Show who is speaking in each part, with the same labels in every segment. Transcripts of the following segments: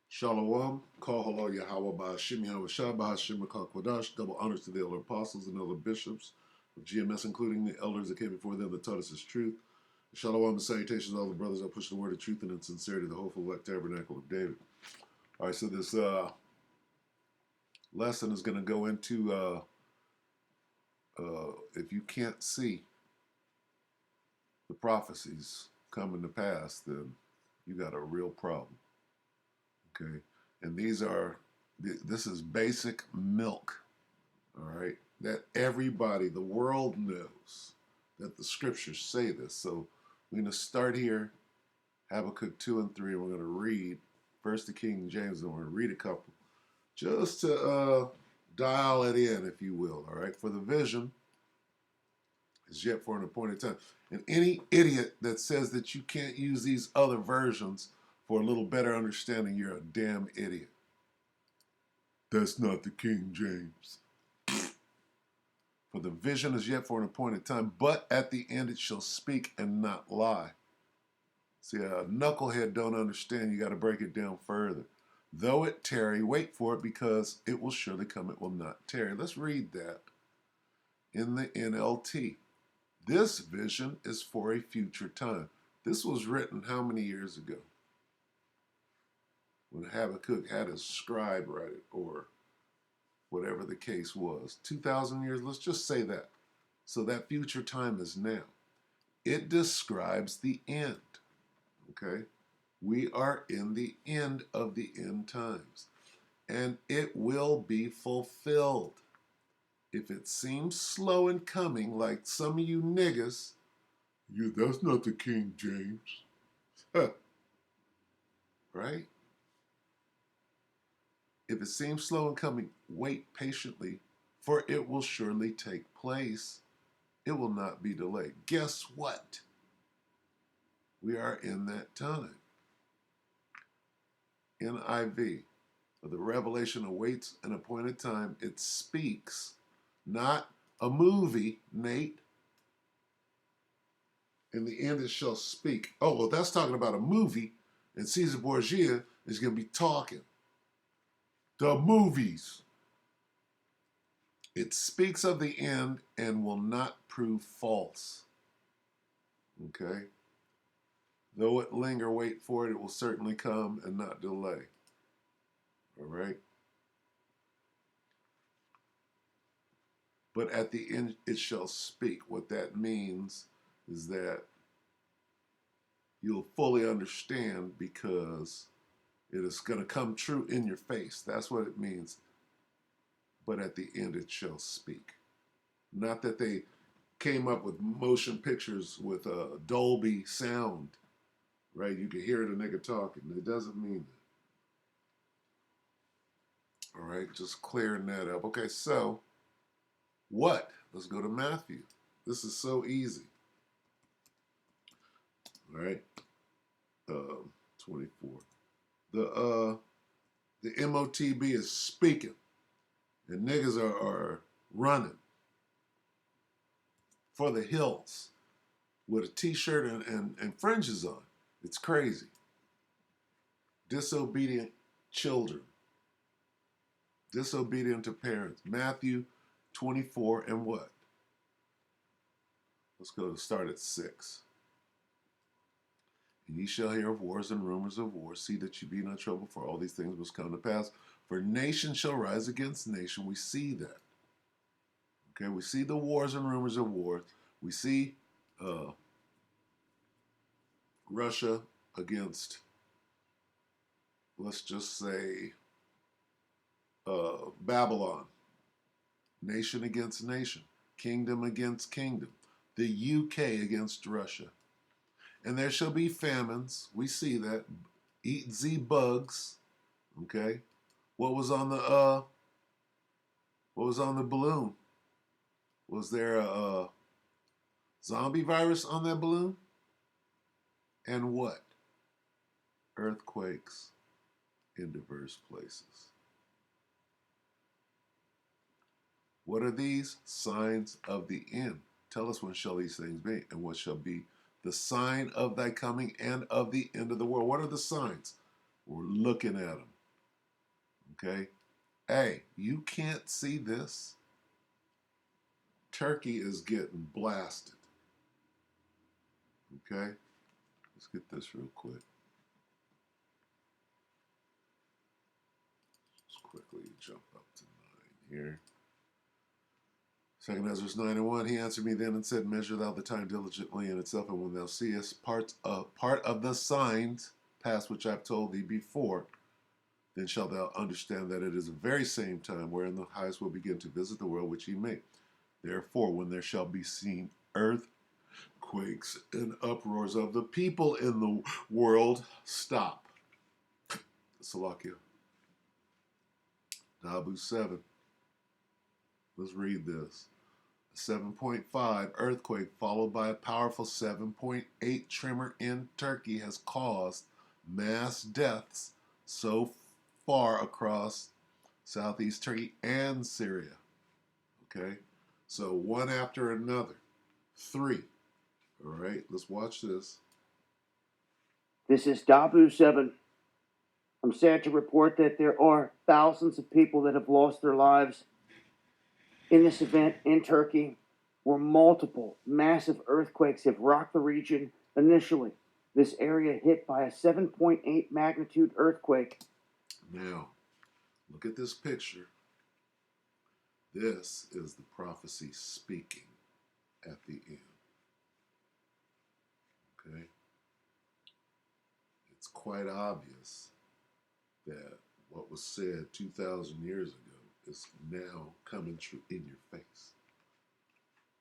Speaker 1: Shalom, Kol Halo Yahweh Ba'ashim Yahweh Shah Ba'ashim Kodash, double honors to the elder apostles and elder bishops of GMS, including the elders that came before them that taught us his truth. Shalom and salutations to all the brothers that push the word of truth and in sincerity, the hopeful elect tabernacle of David. All right, so this lesson is going to go into if you can't see the prophecies coming to pass, then you got a real problem. Okay, and this is basic milk. All right, that everybody, the world knows that the scriptures say this. So we're going to start here, Habakkuk 2 and 3, and we're going to read first the King James, and we're going to read a couple just to dial it in, if you will. All right, for the vision is yet for an appointed time. And any idiot that says that you can't use these other versions for a little better understanding, you're a damn idiot. That's not the King James. For the vision is yet for an appointed time, but at the end it shall speak and not lie. See, a knucklehead don't understand. You got to break it down further. Though it tarry, wait for it, because it will surely come, it will not tarry. Let's read that in the NLT. This vision is for a future time. This was written how many years ago? When Habakkuk had his scribe write it, or whatever the case was. 2,000 years, let's just say that. So that future time is now. It describes the end, okay? We are in the end of the end times, and it will be fulfilled. If it seems slow in coming, like some of you niggas, that's not the King James. Right? If it seems slow in coming, wait patiently, for it will surely take place. It will not be delayed. Guess what? We are in that time. NIV. The revelation awaits an appointed time. It speaks, not a movie, Nate. In the end, it shall speak. Oh, well, that's talking about a movie, and Caesar Borgia is going to be talking. The movies. It speaks of the end and will not prove false. Okay? Though it linger, wait for it. It will certainly come and not delay. All right? But at the end, it shall speak. What that means is that you'll fully understand, because it is going to come true in your face. That's what it means. But at the end, it shall speak. Not that they came up with motion pictures with a Dolby sound, right? You can hear the nigga talking. It doesn't mean that. All right, just clearing that up. Okay, so what? Let's go to Matthew. This is so easy. All right, 24. The MOTB is speaking, and niggas are running for the hills with a t-shirt and fringes on. It's crazy. Disobedient children. Disobedient to parents. Matthew 24 and what? Let's go to start at 6. And ye shall hear of wars and rumors of wars. See that you be not troubled, for all these things must come to pass. For nation shall rise against nation. We see that. Okay, we see the wars and rumors of wars. We see Russia against, let's just say, Babylon. Nation against nation. Kingdom against kingdom. The UK against Russia. And there shall be famines. We see that. Eat Z bugs. Okay. What was on the balloon? Was there a zombie virus on that balloon? And what? Earthquakes in diverse places. What are these? Signs of the end. Tell us when shall these things be, and what shall be the sign of thy coming and of the end of the world. What are the signs? We're looking at them. Okay? Hey, you can't see this? Turkey is getting blasted. Okay? Let's get this real quick. Let's quickly jump up to 9 here. 2 Ezra 9:1, he answered me then and said, measure thou the time diligently in itself, and when thou seest part of the signs past which I've told thee before, then shalt thou understand that it is the very same time wherein the highest will begin to visit the world which he made. Therefore, when there shall be seen earthquakes and uproars of the people in the world, stop. Salakia. Nabu 7. Let's read this. 7.5 earthquake followed by a powerful 7.8 tremor in Turkey has caused mass deaths so far across southeast Turkey and Syria. Okay? So one after another. 3. All right, let's watch this.
Speaker 2: This is Dabu 7. I'm sad to report that there are thousands of people that have lost their lives in this event in Turkey, where multiple massive earthquakes have rocked the region initially. This area hit by a 7.8 magnitude earthquake.
Speaker 1: Now, look at this picture. This is the prophecy speaking at the end. Okay? It's quite obvious that what was said 2,000 years ago is now coming true in your face.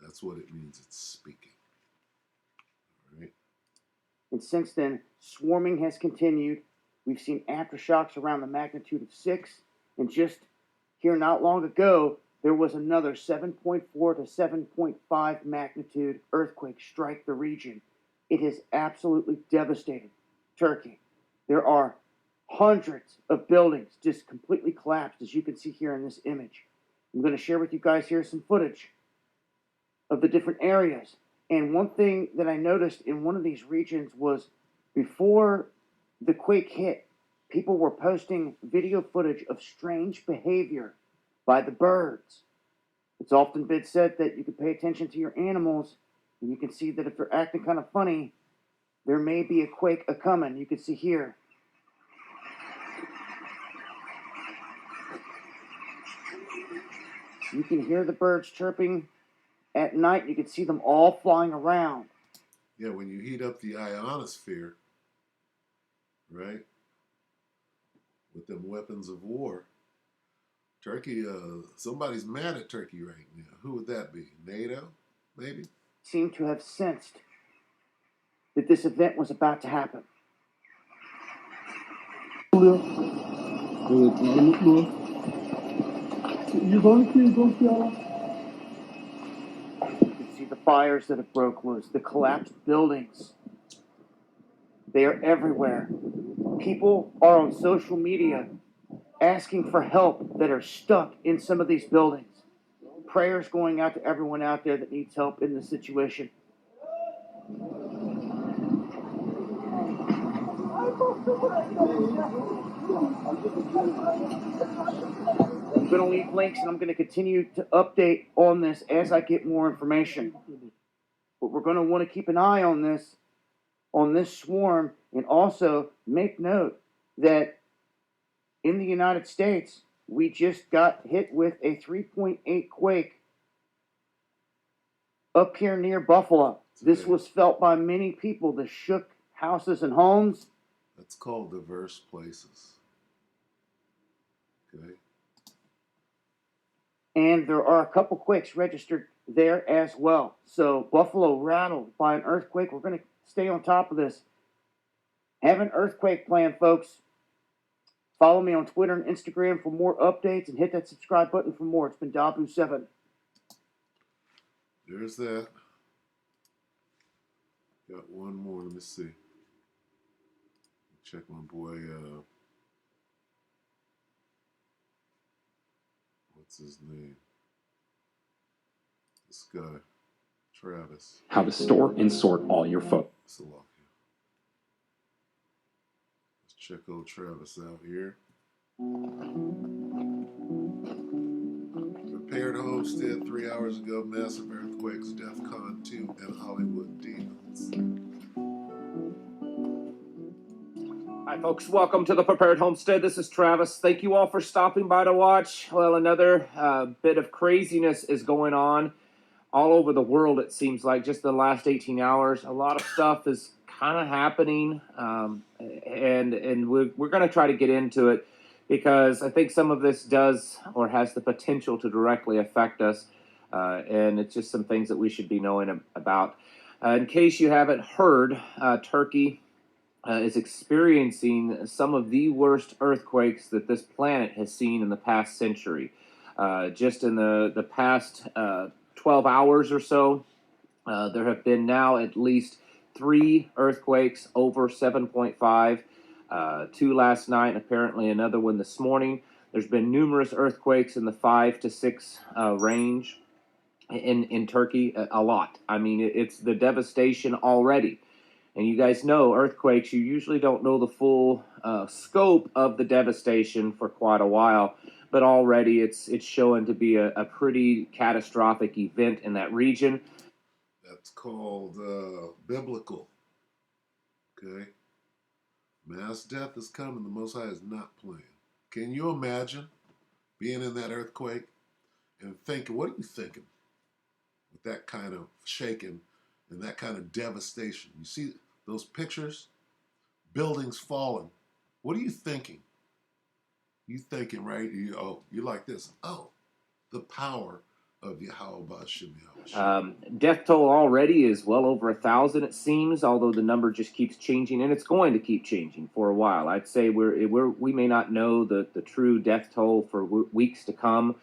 Speaker 1: That's what it means it's speaking. All right?
Speaker 2: And since then, swarming has continued. We've seen aftershocks around the magnitude of 6, and just here not long ago, there was another 7.4 to 7.5 magnitude earthquake strike the region. It has absolutely devastated Turkey. There are hundreds of buildings just completely collapsed, as you can see here in this image. I'm going to share with you guys here some footage of the different areas. And one thing that I noticed in one of these regions was before the quake hit, people were posting video footage of strange behavior by the birds. It's often been said that you can pay attention to your animals, and you can see that if they're acting kind of funny, there may be a quake a-coming. You can see here. You can hear the birds chirping at night. You can see them all flying around.
Speaker 1: Yeah, when you heat up the ionosphere, right, with them weapons of war, Turkey, somebody's mad at Turkey right now. Who would that be? NATO, maybe?
Speaker 2: Seem to have sensed that this event was about to happen. You can see the fires that have broke loose, the collapsed buildings. They are everywhere. People are on social media asking for help that are stuck in some of these buildings. Prayers going out to everyone out there that needs help in this situation. I'm going to leave links, and I'm going to continue to update on this as I get more information. But we're going to want to keep an eye on this swarm, and also make note that in the United States, we just got hit with a 3.8 quake up here near Buffalo. This was felt by many people. This shook houses and homes.
Speaker 1: That's called diverse places. Okay.
Speaker 2: And there are a couple quakes registered there as well. So Buffalo rattled by an earthquake. We're going to stay on top of this. Have an earthquake plan, folks. Follow me on Twitter and Instagram for more updates, and hit that subscribe button for more. It's been Dabu7.
Speaker 1: There's that. Got one more. Let me see. Check my boy. What's his name? This guy, Travis.
Speaker 3: How to store and sort all your photos.
Speaker 1: Let's check old Travis out here. Repaired homestead 3 hours ago. Massive earthquakes. DEFCON 2 and Hollywood demons.
Speaker 4: Hi, folks. Welcome to the Prepared Homestead. This is Travis. Thank you all for stopping by to watch. Well, another bit of craziness is going on all over the world, it seems like, just the last 18 hours. A lot of stuff is kind of happening, and we're going to try to get into it because I think some of this does or has the potential to directly affect us, and it's just some things that we should be knowing about. In case you haven't heard, Turkey is experiencing some of the worst earthquakes that this planet has seen in the past century. Just in the past 12 hours or so, there have been now at least 3 earthquakes over 7.5, 2 last night, and apparently another one this morning. There's been numerous earthquakes in the 5 to 6 range in Turkey, a lot. I mean, it's the devastation already. And you guys know earthquakes, you usually don't know the full scope of the devastation for quite a while, but already it's showing to be a pretty catastrophic event in that region.
Speaker 1: That's called biblical. Okay? Mass death is coming. The Most High is not playing. Can you imagine being in that earthquake and thinking, what are you thinking with that kind of shaking and that kind of devastation? You see those pictures? Buildings falling. What are you thinking? You thinking, right? You're like this. Oh, the power of Yahweh Ba'Shem Yahweh.
Speaker 4: Death toll already is well over 1,000, it seems, although the number just keeps changing, and it's going to keep changing for a while. I'd say we may not know the true death toll for weeks to come.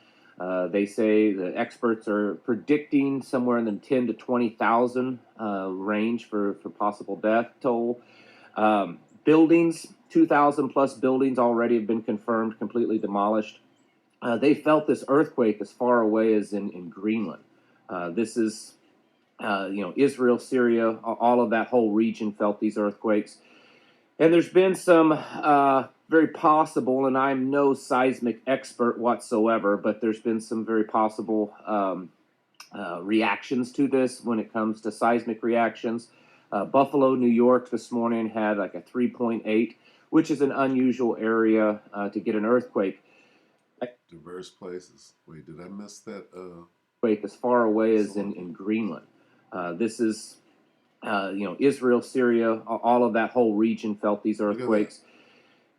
Speaker 4: They say the experts are predicting somewhere in the 10 to 20,000 range for possible death toll. Buildings, 2,000 plus buildings already have been confirmed completely demolished. They felt this earthquake as far away as in Greenland. This is, Israel, Syria, all of that whole region felt these earthquakes. And there's been some very possible, and I'm no seismic expert whatsoever, but there's been some very possible reactions to this when it comes to seismic reactions. Buffalo, New York this morning had like a 3.8, which is an unusual area to get an earthquake.
Speaker 1: Diverse places. Wait, did I miss that?
Speaker 4: As far away as in Greenland. This is, Israel, Syria, all of that whole region felt these earthquakes.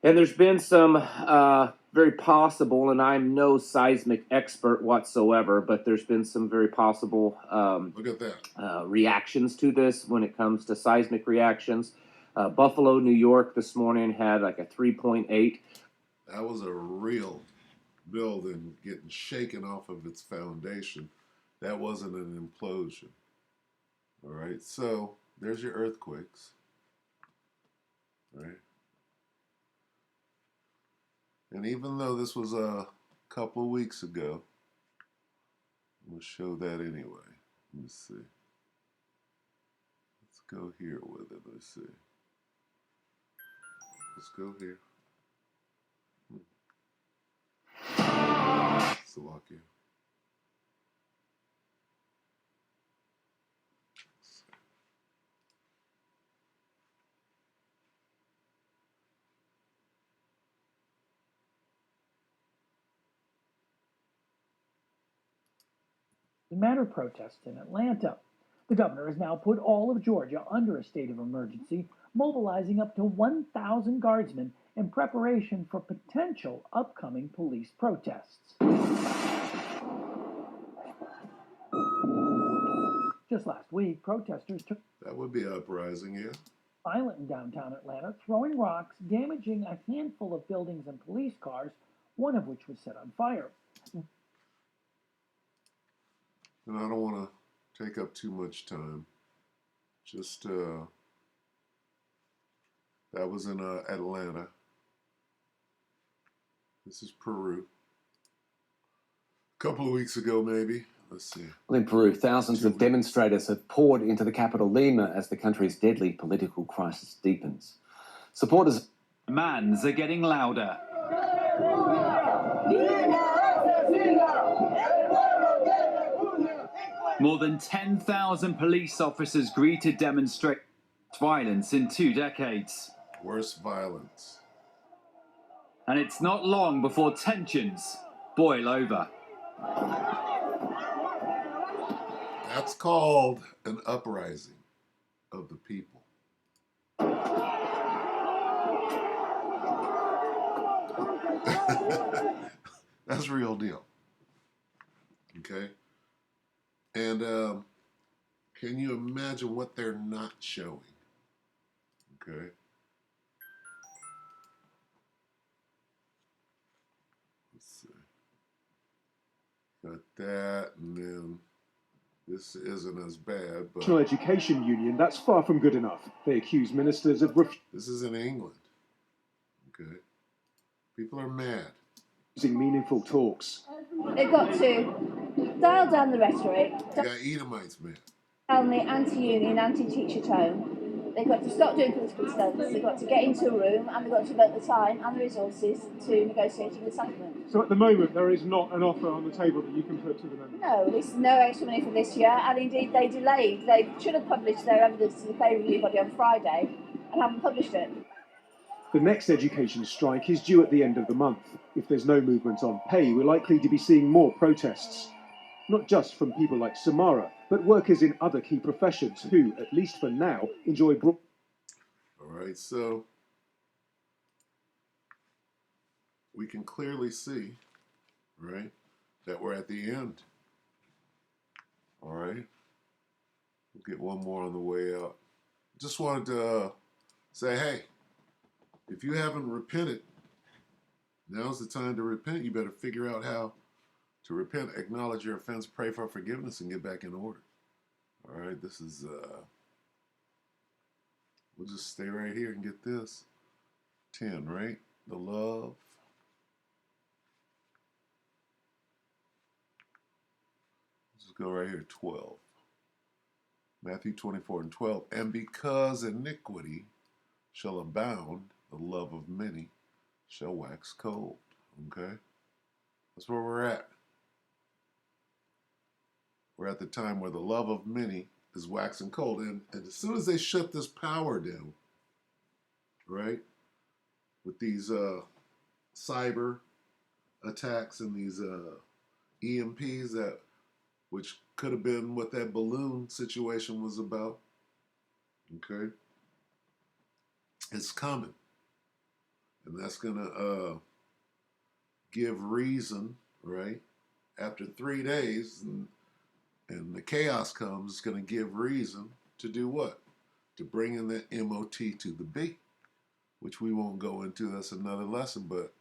Speaker 4: And there's been some very possible, and I'm no seismic expert whatsoever, but there's been some very possible
Speaker 1: Look at that.
Speaker 4: Reactions to this when it comes to seismic reactions. Buffalo, New York this morning had like a 3.8.
Speaker 1: That was a real building getting shaken off of its foundation. That wasn't an implosion. All right, so there's your earthquakes. All right. And even though this was a couple of weeks ago, we'll show that anyway. Let me see. Let's go here with it. Let's see. Let's go here. Slovakia.
Speaker 5: The matter protests in Atlanta. The governor has now put all of Georgia under a state of emergency, mobilizing up to 1,000 guardsmen in preparation for potential upcoming police protests. Just last week, protesters took
Speaker 1: That would be uprising, yeah.
Speaker 5: violent in downtown Atlanta, throwing rocks, damaging a handful of buildings and police cars, one of which was set on fire.
Speaker 1: And I don't want to take up too much time. Just, that was in Atlanta. This is Peru. A couple of weeks ago, maybe. Let's see.
Speaker 6: Well, in Peru, thousands of demonstrators have poured into the capital Lima as the country's deadly political crisis deepens. Supporters...
Speaker 7: Demands are getting louder. More than 10,000 police officers greeted demonstrate violence in 2 decades.
Speaker 1: Worst violence.
Speaker 7: And it's not long before tensions boil over.
Speaker 1: That's called an uprising of the people. That's real deal. Okay? And can you imagine what they're not showing? Okay? Let's see. Got that, and then this isn't as bad, but
Speaker 8: National Education Union, that's far from good enough. They accuse ministers of
Speaker 1: this is in England. Okay? People are mad.
Speaker 8: refusing meaningful talks.
Speaker 9: They've got to dial down the rhetoric,
Speaker 1: You got Edomites mad.
Speaker 9: down the anti-union, anti-teacher tone. They've got to stop doing political stunts. They've got to get into a room and they've got to devote the time and the resources to negotiating the settlement.
Speaker 8: So at the moment, there is not an offer on the table that you can put to the members.
Speaker 9: No, there's no extra money for this year, and indeed they delayed. They should have published their evidence to the pay review body on Friday and haven't published it.
Speaker 8: The next education strike is due at the end of the month. If there's no movement on pay, we're likely to be seeing more protests. Not just from people like Samara, but workers in other key professions who, at least for now, enjoy
Speaker 1: All right, so we can clearly see, right, that we're at the end. All right, we'll get one more on the way out. Just wanted to say, hey, if you haven't repented, now's the time to repent. You better figure out how to repent, acknowledge your offense, pray for forgiveness, and get back in order. All right, this is, we'll just stay right here and get this. 10, right? The love. Let's just go right here, 12. Matthew 24 and 12. And because iniquity shall abound, the love of many shall wax cold. Okay? That's where we're at. We're at the time where the love of many is waxing cold. And as soon as they shut this power down, right, with these cyber attacks and these EMPs, which could have been what that balloon situation was about, okay, it's coming. And that's going to give reason, right, after 3 days, and the chaos comes, it's going to give reason to do what? To bring in the MOT to the B, which we won't go into. That's another lesson, but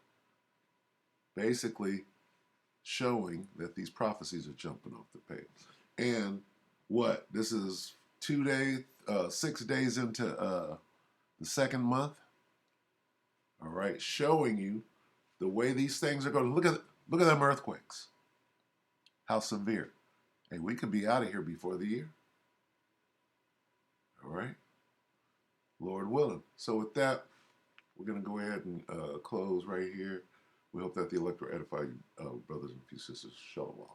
Speaker 1: basically showing that these prophecies are jumping off the page. And what? This is 2 days, 6 days into the second month. All right, showing you the way these things are going. Look at them earthquakes. How severe. Hey, we could be out of here before the year. All right? Lord willing. So with that, we're going to go ahead and close right here. We hope that the elect will edify you, brothers and sisters. Shalom.